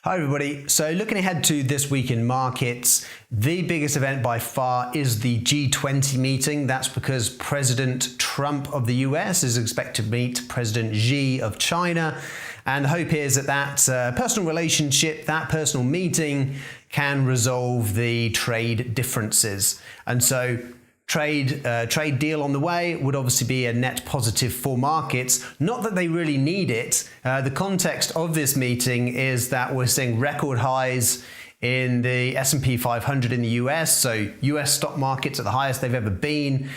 Hi everybody. So looking ahead to this week in markets, the biggest event by far is the G20 meeting. That's because President Trump of the US is expected to meet President Xi of China. And the hope is that personal relationship, that personal meeting can resolve the trade differences. And so trade deal on the way would obviously be a net positive for markets. Not that they really need it. The context of this meeting is that we're seeing record highs in the S&P 500 in the US, so US stock markets at the highest they've ever been.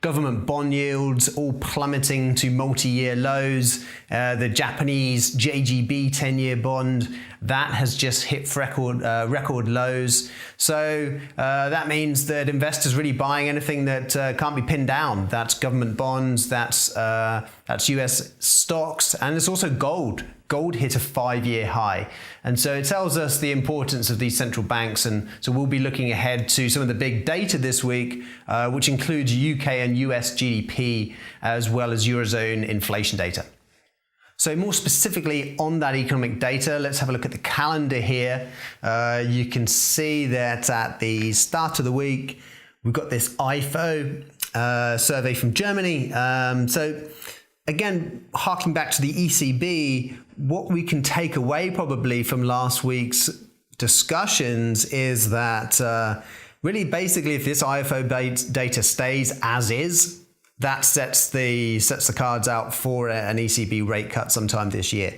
Government bond yields all plummeting to multi-year lows. The Japanese JGB 10-year bond, that has just hit record lows. So that means that investors really buying anything that can't be pinned down. That's government bonds, that's US stocks, and it's also gold. Gold hit a 5-year high. And so it tells us the importance of these central banks. And so we'll be looking ahead to some of the big data this week, which includes UK and US GDP, as well as Eurozone inflation data. So more specifically on that economic data, let's have a look at the calendar here. You can see that at the start of the week, we've got this IFO survey from Germany. So again, harking back to the ECB, what we can take away probably from last week's discussions is that really basically if this IFO data stays as is, that sets the cards out for an ECB rate cut sometime this year.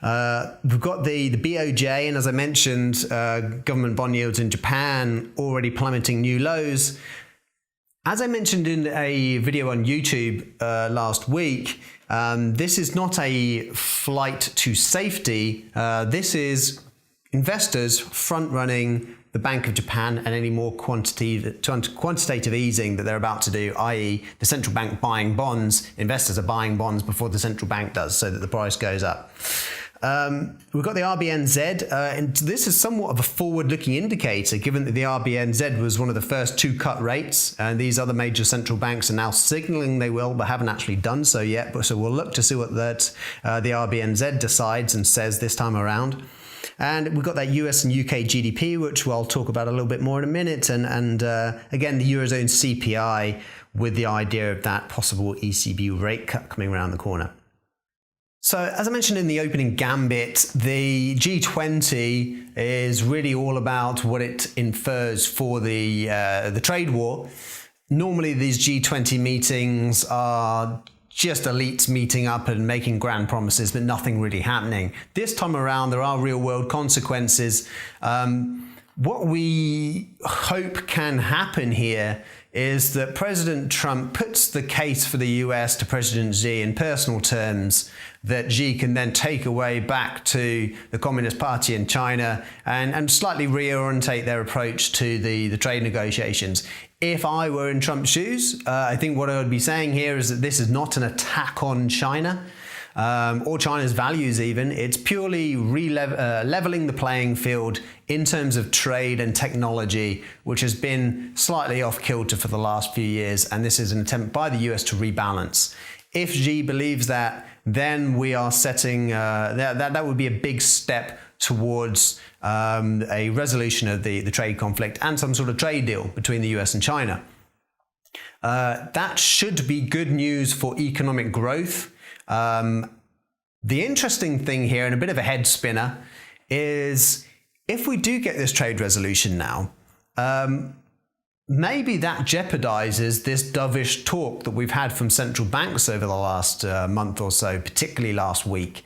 We've got the BOJ, and as I mentioned, government bond yields in Japan already plummeting new lows. As I mentioned in a video on YouTube last week, this is not a flight to safety. This is investors front-running the Bank of Japan and any more quantitative easing that they're about to do, i.e. the central bank buying bonds. Investors are buying bonds before the central bank does, so that the price goes up. We've got the RBNZ, and this is somewhat of a forward-looking indicator, given that the RBNZ was one of the first to cut rates, and these other major central banks are now signaling they will, but haven't actually done so yet. But so we'll look to see what the RBNZ decides and says this time around. And we've got that US and UK GDP, which I'll talk about a little bit more in a minute, and again the Eurozone CPI, with the idea of that possible ECB rate cut coming around the corner. So as I mentioned in the opening gambit, the G20 is really all about what it infers for the trade war. Normally these G20 meetings are just elites meeting up and making grand promises, but nothing really happening. This time around, there are real world consequences. What we hope can happen here is that President Trump puts the case for the US to President Xi in personal terms, that Xi can then take away back to the Communist Party in China and slightly reorientate their approach to the trade negotiations. If I were in Trump's shoes, I think what I would be saying here is that this is not an attack on China, or China's values even. It's purely leveling the playing field in terms of trade and technology, which has been slightly off kilter for the last few years, and this is an attempt by the US to rebalance. If Xi believes that, then we are setting, that would be a big step towards a resolution of the trade conflict and some sort of trade deal between the US and China. That should be good news for economic growth. The interesting thing here, and a bit of a head spinner, is if we do get this trade resolution now, maybe that jeopardizes this dovish talk that we've had from central banks over the last month or so, particularly last week.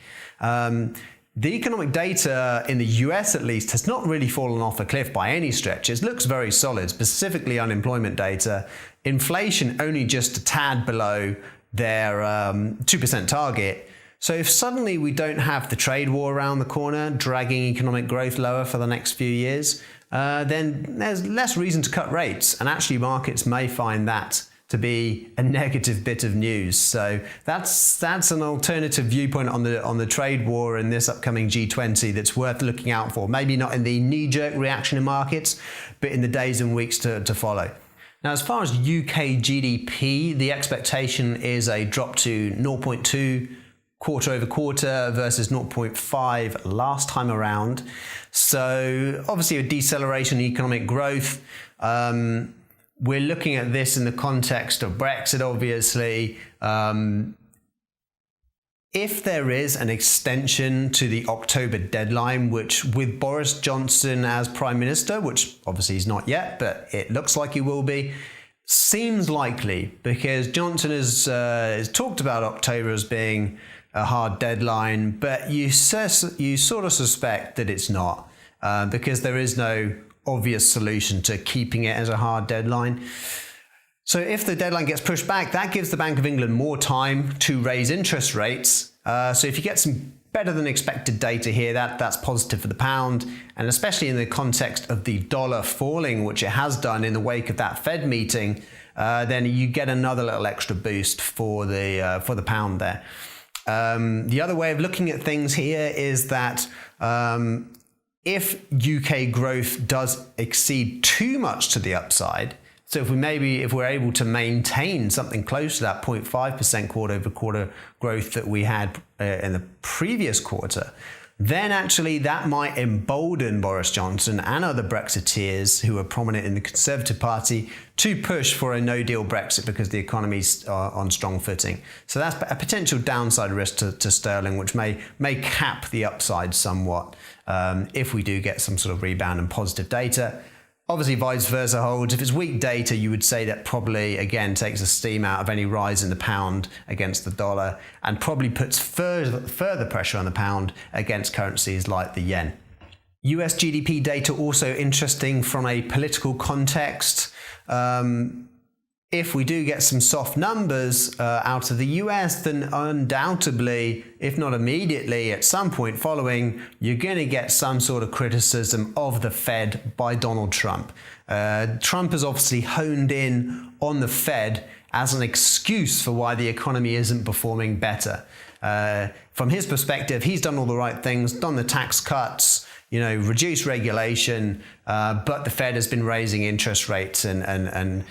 The economic data in the US, at least, has not really fallen off a cliff by any stretch. It looks very solid, specifically unemployment data. Inflation only just a tad below their 2% target. So if suddenly we don't have the trade war around the corner, dragging economic growth lower for the next few years, then there's less reason to cut rates. And actually markets may find that to be a negative bit of news. So that's an alternative viewpoint on the trade war in this upcoming G20 that's worth looking out for. Maybe not in the knee-jerk reaction in markets, but in the days and weeks to follow. Now, as far as UK GDP, the expectation is a drop to 0.2 quarter over quarter versus 0.5 last time around. So obviously a deceleration in economic growth. We're looking at this in the context of Brexit, obviously. If there is an extension to the October deadline, which with Boris Johnson as Prime Minister, which obviously he's not yet, but it looks like he will be, seems likely, because Johnson has talked about October as being a hard deadline, but you sort of suspect that it's not, because there is no obvious solution to keeping it as a hard deadline. So if the deadline gets pushed back, that gives the Bank of England more time to raise interest rates. So if you get some better than expected data here, that's positive for the pound, and especially in the context of the dollar falling, which it has done in the wake of that Fed meeting, then you get another little extra boost for the pound there. The other way of looking at things here is that if UK growth does exceed too much to the upside, so if we're able to maintain something close to that 0.5% quarter over quarter growth that we had in the previous quarter, then actually that might embolden Boris Johnson and other Brexiteers who are prominent in the Conservative Party to push for a no-deal Brexit because the economy's on strong footing. So that's a potential downside risk to sterling, which may cap the upside somewhat if we do get some sort of rebound and positive data. Obviously, vice versa holds. If it's weak data, you would say that probably, again, takes the steam out of any rise in the pound against the dollar and probably puts further pressure on the pound against currencies like the yen. US GDP data also interesting from a political context. If we do get some soft numbers out of the US, then undoubtedly, if not immediately, at some point following, you're going to get some sort of criticism of the Fed by Donald Trump. Trump has obviously honed in on the Fed as an excuse for why the economy isn't performing better. From his perspective, he's done all the right things, done the tax cuts, reduced regulation, but the Fed has been raising interest rates and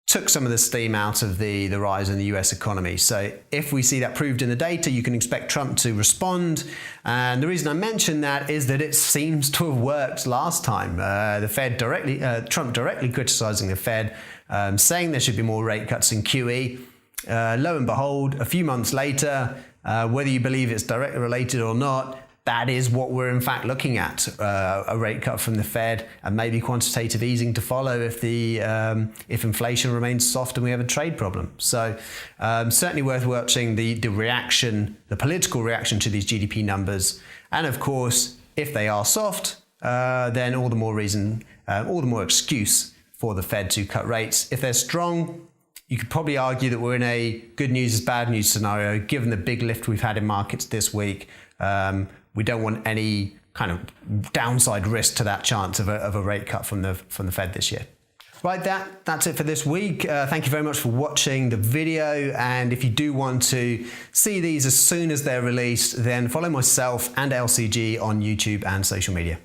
took some of the steam out of the rise in the US economy. So if we see that proved in the data, you can expect Trump to respond. And the reason I mention that is that it seems to have worked last time. Trump directly criticizing the Fed, saying there should be more rate cuts in QE. Lo and behold, a few months later, whether you believe it's directly related or not, that is what we're in fact looking at, a rate cut from the Fed and maybe quantitative easing to follow if inflation remains soft and we have a trade problem. So certainly worth watching the political reaction to these GDP numbers. And of course, if they are soft, then all the more excuse for the Fed to cut rates. If they're strong, you could probably argue that we're in a good news is bad news scenario, given the big lift we've had in markets this week. We don't want any kind of downside risk to that chance of a rate cut from the Fed this year. Right, that's it for this week. Thank you very much for watching the video. And if you do want to see these as soon as they're released, then follow myself and LCG on YouTube and social media.